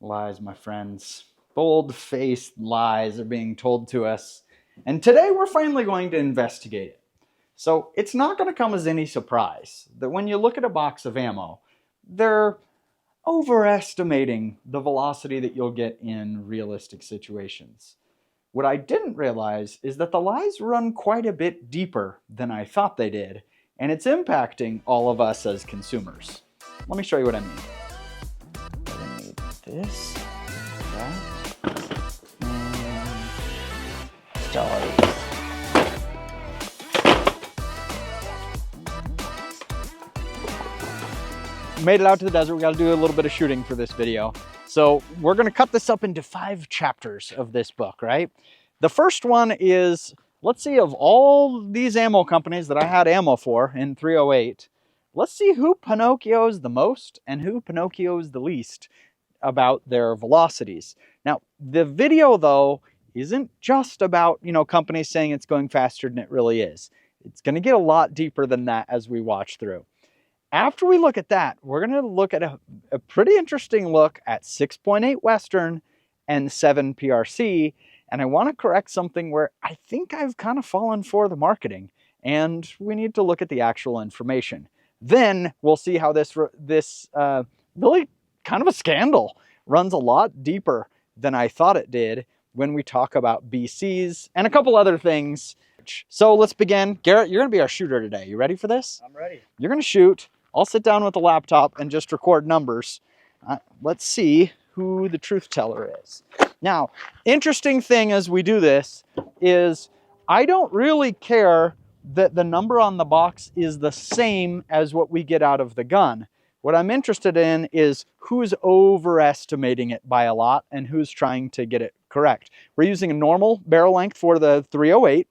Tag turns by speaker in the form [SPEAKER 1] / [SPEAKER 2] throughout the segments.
[SPEAKER 1] Lies, my friends. Bold-faced lies are being told to us. And today we're finally going to investigate it. So it's not going to come as any surprise that when you look at a box of ammo, they're overestimating the velocity that you'll get in realistic situations. What I didn't realize is that the lies run quite a bit deeper than I thought they did, and it's impacting all of us as consumers. Let me show you what I mean. I need this, that, and stars. Made it out to the desert. We got to do a little bit of shooting for this video. So we're going to cut this up into 5 chapters of this book, right? The first one is, let's see, of all these ammo companies that I had ammo for in 308, let's see who Pinocchio's the most and who Pinocchio's the least about their velocities. Now, the video, though, isn't just about, companies saying it's going faster than it really is. It's going to get a lot deeper than that as we watch through. After we look at that, we're going to look at a pretty interesting look at 6.8 Western and 7 PRC. And I want to correct something where I think I've kind of fallen for the marketing, and we need to look at the actual information. Then we'll see how this really kind of a scandal runs a lot deeper than I thought it did when we talk about BCs and a couple other things. So let's begin. Garrett, you're going to be our shooter today. You ready for this?
[SPEAKER 2] I'm ready.
[SPEAKER 1] You're going to shoot. I'll sit down with the laptop and just record numbers. Let's see who the truth teller is. Now, interesting thing as we do this is I don't really care that the number on the box is the same as what we get out of the gun. What I'm interested in is who's overestimating it by a lot and who's trying to get it correct. We're using a normal barrel length for the 308,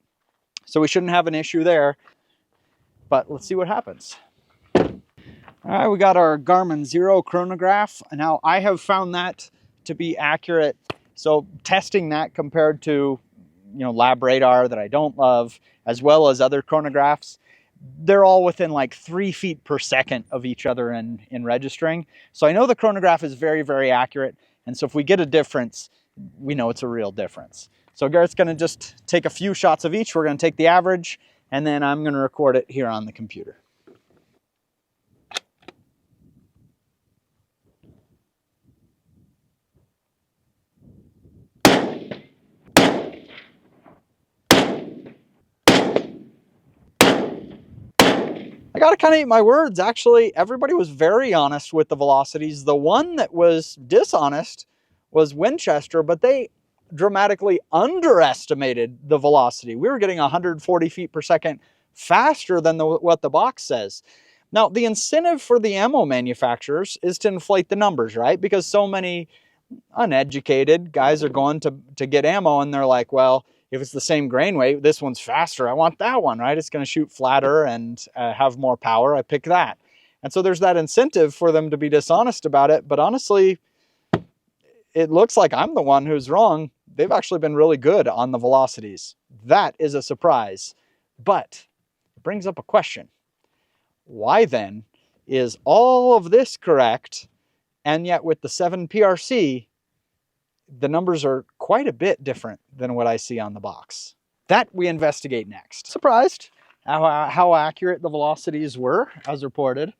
[SPEAKER 1] so we shouldn't have an issue there. But let's see what happens. All right, we got our Garmin Zero chronograph. Now, I have found that to be accurate. So testing that compared to, lab radar that I don't love, as well as other chronographs, they're all within like 3 feet per second of each other in registering. So I know the chronograph is very, very accurate. And so if we get a difference, we know it's a real difference. So Garrett's going to just take a few shots of each. We're going to take the average, and then I'm going to record it here on the computer. I gotta kind of eat my words. Actually, everybody was very honest with the velocities. The one that was dishonest was Winchester, but they dramatically underestimated the velocity. We were getting 140 feet per second faster than what the box says. Now, the incentive for the ammo manufacturers is to inflate the numbers, right? Because so many uneducated guys are going to get ammo, and they're like, well, if it's the same grain weight, this one's faster, I want that one, right? It's going to shoot flatter and have more power. I pick that. And so there's that incentive for them to be dishonest about it. But honestly, it looks like I'm the one who's wrong. They've actually been really good on the velocities. That is a surprise. But it brings up a question. Why then is all of this correct, and yet with the 7 PRC, the numbers are quite a bit different than what I see on the box? That we investigate next. Surprised how accurate the velocities were as reported.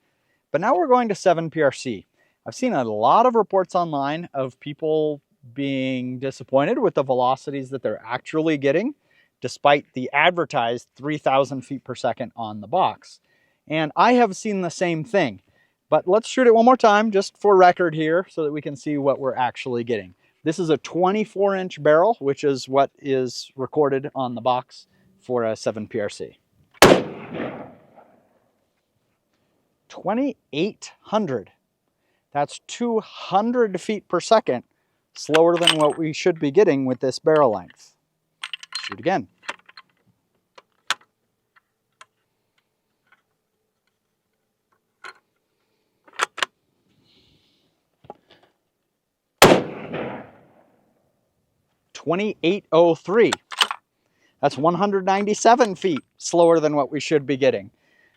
[SPEAKER 1] But now we're going to 7 PRC. I've seen a lot of reports online of people being disappointed with the velocities that they're actually getting, despite the advertised 3,000 feet per second on the box. And I have seen the same thing. But let's shoot it one more time just for record here so that we can see what we're actually getting. This is a 24-inch barrel, which is what is recorded on the box for a 7 PRC. 2,800. That's 200 feet per second slower than what we should be getting with this barrel length. Shoot again. .2803. That's 197 feet slower than what we should be getting.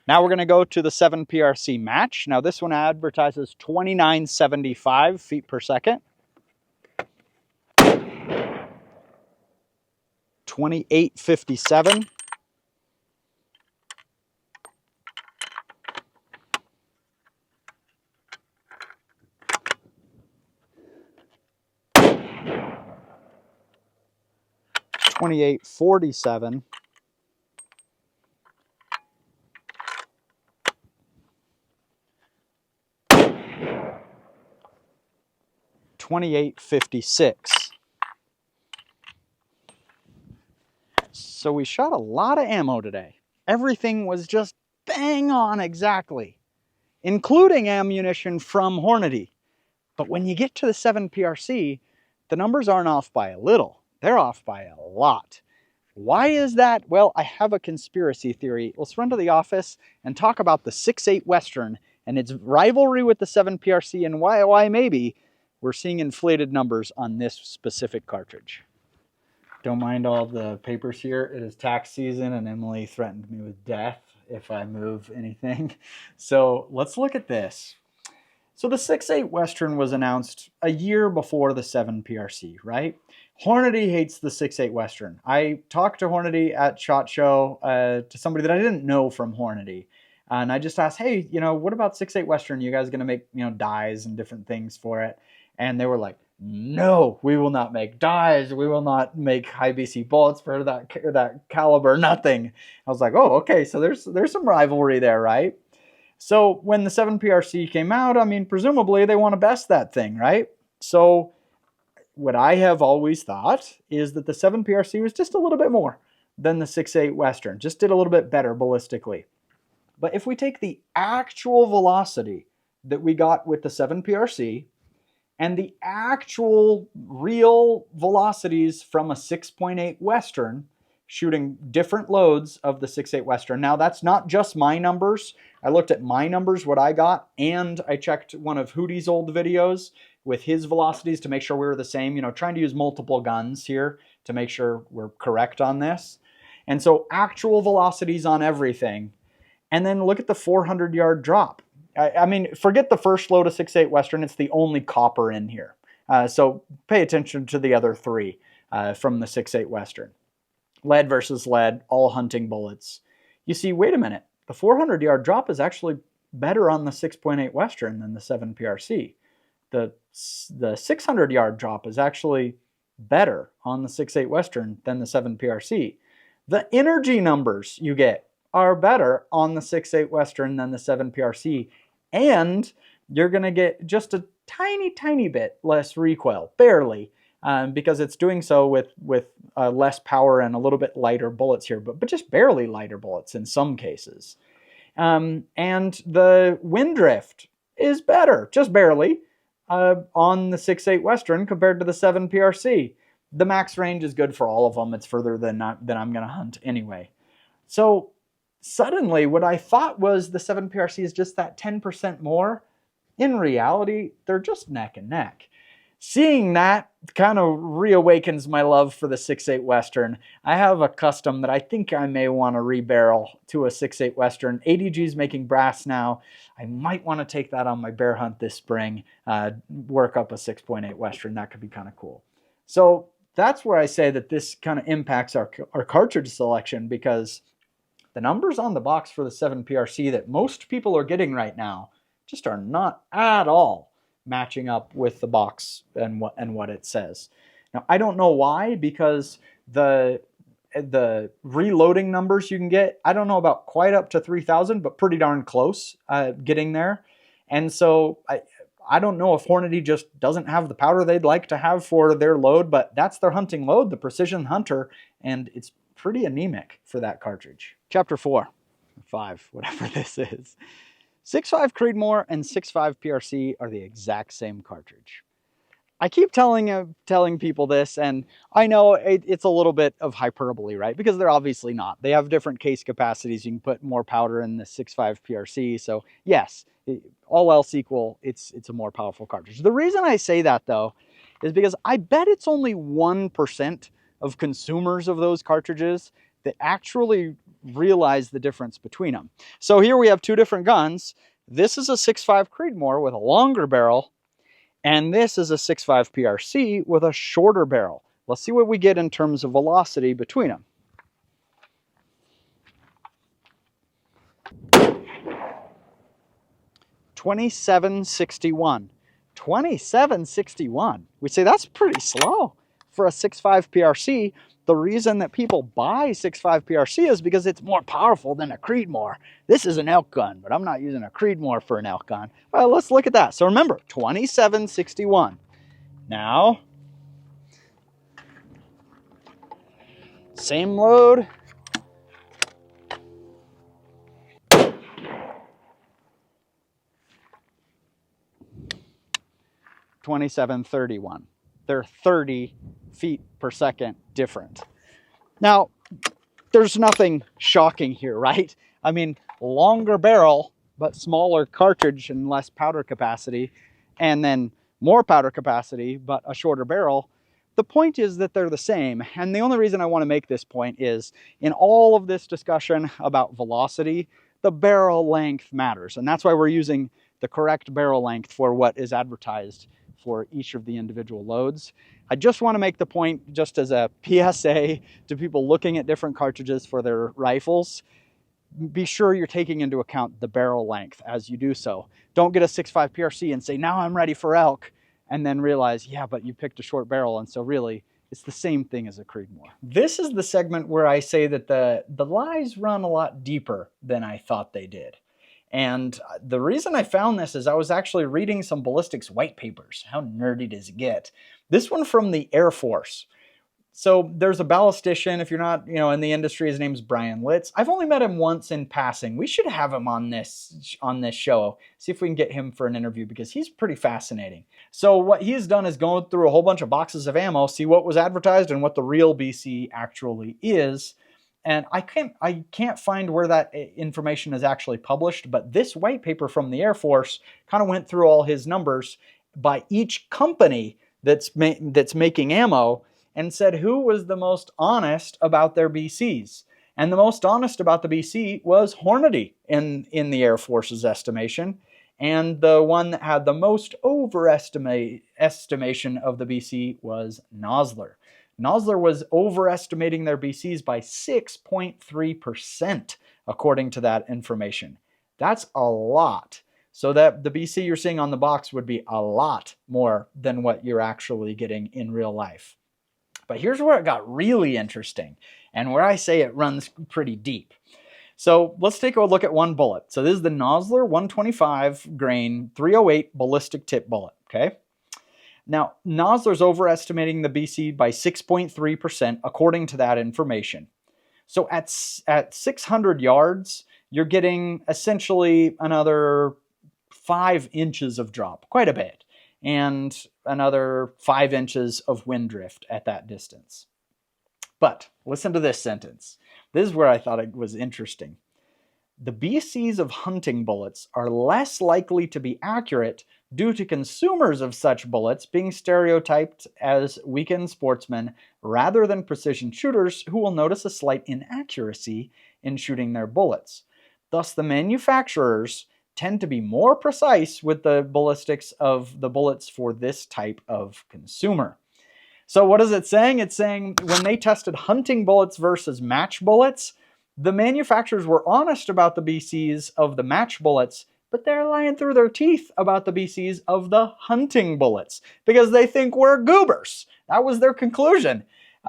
[SPEAKER 1] Now we're going to go to the 7 PRC match. Now this one advertises 2975 feet per second. 2857. $28.47. $28.56. So we shot a lot of ammo today. Everything was just bang on exactly, including ammunition from Hornady. But when you get to the 7PRC, the numbers aren't off by a little. They're off by a lot. Why is that? Well, I have a conspiracy theory. Let's run to the office and talk about the 6.8 Western and its rivalry with the 7PRC and why maybe we're seeing inflated numbers on this specific cartridge. Don't mind all the papers here. It is tax season and Emily threatened me with death if I move anything. So let's look at this. So the 6.8 Western was announced a year before the 7PRC, right? Hornady hates the 6.8 Western. I talked to Hornady at SHOT Show, to somebody that I didn't know from Hornady. And I just asked, hey, what about 6.8 Western? You guys going to make, dies and different things for it? And they were like, no, we will not make dies. We will not make high BC bullets for that caliber, nothing. I was like, oh, okay. So there's some rivalry there, right? So when the 7PRC came out, presumably they want to best that thing, right? So what I have always thought is that the 7PRC was just a little bit more than the 6.8 Western, just did a little bit better ballistically. But if we take the actual velocity that we got with the 7PRC and the actual real velocities from a 6.8 Western, shooting different loads of the 6.8 Western. Now, that's not just my numbers. I looked at my numbers, what I got, and I checked one of Hootie's old videos with his velocities to make sure we were the same, trying to use multiple guns here to make sure we're correct on this. And so actual velocities on everything. And then look at the 400-yard drop. Forget the first load of 6.8 Western. It's the only copper in here. So pay attention to the other three from the 6.8 Western. Lead versus lead, all hunting bullets. You see, wait a minute, the 400-yard drop is actually better on the 6.8 Western than the 7PRC. The 600-yard drop is actually better on the 6.8 Western than the 7PRC. The energy numbers you get are better on the 6.8 Western than the 7PRC, and you're going to get just a tiny bit less recoil, barely, because it's doing so with less power and a little bit lighter bullets here, but just barely lighter bullets in some cases. And the wind drift is better, just barely, on the 6.8 Western compared to the 7PRC. The max range is good for all of them. It's further than I'm going to hunt anyway. So suddenly what I thought was the 7PRC is just that 10% more. In reality, they're just neck and neck. Seeing that kind of reawakens my love for the 6.8 Western. I have a custom that I think I may want to rebarrel to a 6.8 Western. ADG's making brass now. I might want to take that on my bear hunt this spring, work up a 6.8 Western. That could be kind of cool. So that's where I say that this kind of impacts our cartridge selection, because the numbers on the box for the 7PRC that most people are getting right now just are not at all matching up with the box and what it says. Now, I don't know why, because the reloading numbers you can get, I don't know about quite up to 3,000, but pretty darn close getting there. And so I don't know if Hornady just doesn't have the powder they'd like to have for their load, but that's their hunting load, the Precision Hunter, and it's pretty anemic for that cartridge. Chapter 4, 5, whatever this is. 6.5 Creedmoor and 6.5 PRC are the exact same cartridge. I keep telling people this, and I know it's a little bit of hyperbole, right? Because they're obviously not. They have different case capacities. You can put more powder in the 6.5 PRC. So yes, all else equal, it's a more powerful cartridge. The reason I say that, though, is because I bet it's only 1% of consumers of those cartridges that actually realize the difference between them. So here we have two different guns. This is a 6.5 Creedmoor with a longer barrel, and this is a 6.5 PRC with a shorter barrel. let's see what we get in terms of velocity between them. $27.61. $27.61. We say that's pretty slow for a 6.5 PRC. The reason that people buy 6.5 PRC is because it's more powerful than a Creedmoor. This is an elk gun, but I'm not using a Creedmoor for an elk gun. Well, let's look at that. So remember, $27.61. Now, same load. $27.31. They're 30 feet per second different. Now, there's nothing shocking here, right? I mean, longer barrel, but smaller cartridge and less powder capacity, and then more powder capacity, but a shorter barrel. The point is that they're the same. And the only reason I want to make this point is in all of this discussion about velocity, the barrel length matters. And that's why we're using the correct barrel length for what is advertised for each of the individual loads. I just want to make the point, just as a PSA to people looking at different cartridges for their rifles, be sure you're taking into account the barrel length as you do so. Don't get a 6.5 PRC and say, now I'm ready for elk, and then realize, yeah, but you picked a short barrel, and so really, it's the same thing as a Creedmoor. This is the segment where I say that the lies run a lot deeper than I thought they did. And the reason I found this is I was actually reading some ballistics white papers. How nerdy does it get? This one from the Air Force. So there's a ballistician, if you're not, in the industry, his name's Brian Litz. I've only met him once in passing. We should have him on this show. See if we can get him for an interview because he's pretty fascinating. So what he's done is go through a whole bunch of boxes of ammo, see what was advertised and what the real BC actually is. And I can't find where that information is actually published, but this white paper from the Air Force kind of went through all his numbers by each company that's making ammo and said who was the most honest about their BCs. And the most honest about the BC was Hornady in the Air Force's estimation. And the one that had the most estimation of the BC was Nosler. Nosler was overestimating their BCs by 6.3%, according to that information. That's a lot. So that the BC you're seeing on the box would be a lot more than what you're actually getting in real life. But here's where it got really interesting, and where I say it runs pretty deep. So let's take a look at one bullet. So this is the Nosler 125 grain 308 ballistic tip bullet, okay? Now, Nosler's overestimating the BC by 6.3% according to that information. So at 600 yards, you're getting essentially another 5 inches of drop, quite a bit, and another 5 inches of wind drift at that distance. But listen to this sentence. This is where I thought it was interesting. The BCs of hunting bullets are less likely to be accurate due to consumers of such bullets being stereotyped as weekend sportsmen rather than precision shooters who will notice a slight inaccuracy in shooting their bullets. Thus, the manufacturers tend to be more precise with the ballistics of the bullets for this type of consumer. So what is it saying? It's saying when they tested hunting bullets versus match bullets, the manufacturers were honest about the BCs of the match bullets, but they're lying through their teeth about the BCs of the hunting bullets because they think we're goobers. That was their conclusion.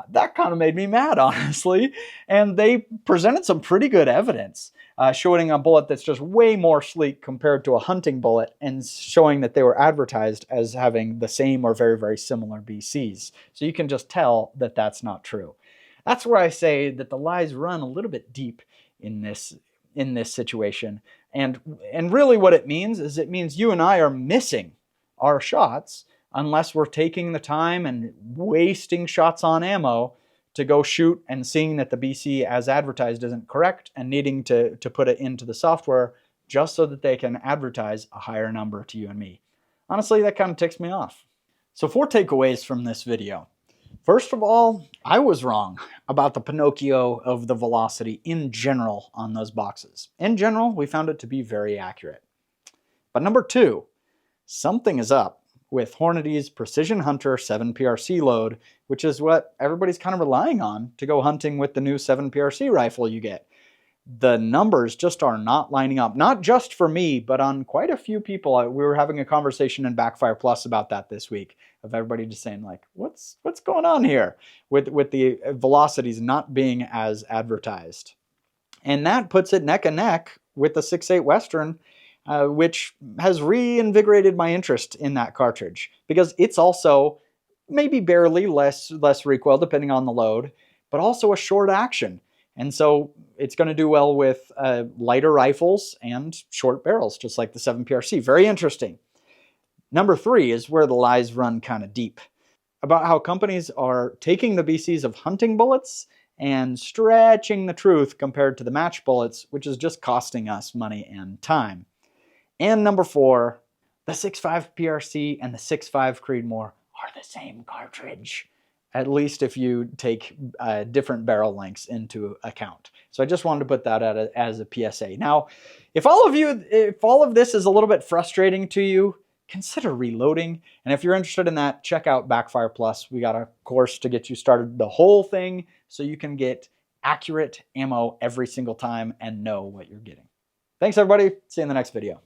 [SPEAKER 1] That kind of made me mad, honestly. And they presented some pretty good evidence showing a bullet that's just way more sleek compared to a hunting bullet and showing that they were advertised as having the same or very, very similar BCs. So you can just tell that that's not true. That's where I say that the lies run a little bit deep in this situation. And really what it means is it means you and I are missing our shots unless we're taking the time and wasting shots on ammo to go shoot and seeing that the BC as advertised isn't correct and needing to put it into the software just so that they can advertise a higher number to you and me. Honestly, that kind of ticks me off. So 4 takeaways from this video. First of all, I was wrong about the Pinocchio of the velocity in general on those boxes. In general, we found it to be very accurate. But number 2, something is up with Hornady's Precision Hunter 7 PRC load, which is what everybody's kind of relying on to go hunting with the new 7 PRC rifle you get. The numbers just are not lining up, not just for me, but on quite a few people. We were having a conversation in Backfire Plus about that this week, of everybody just saying like, what's going on here with the velocities not being as advertised. And that puts it neck and neck with the 6.8 Western, which has reinvigorated my interest in that cartridge, because it's also maybe barely less recoil depending on the load, but also a short action. And so it's going to do well with lighter rifles and short barrels, just like the 7 PRC. Very interesting. Number 3 is where the lies run kind of deep, about how companies are taking the BCs of hunting bullets and stretching the truth compared to the match bullets, which is just costing us money and time. And number 4, the 6.5 PRC and the 6.5 Creedmoor are the same cartridge, at least if you take different barrel lengths into account. So I just wanted to put that out as a PSA. Now, if all of this is a little bit frustrating to you, consider reloading. And if you're interested in that, check out Backfire Plus. We got a course to get you started the whole thing so you can get accurate ammo every single time and know what you're getting. Thanks, everybody. See you in the next video.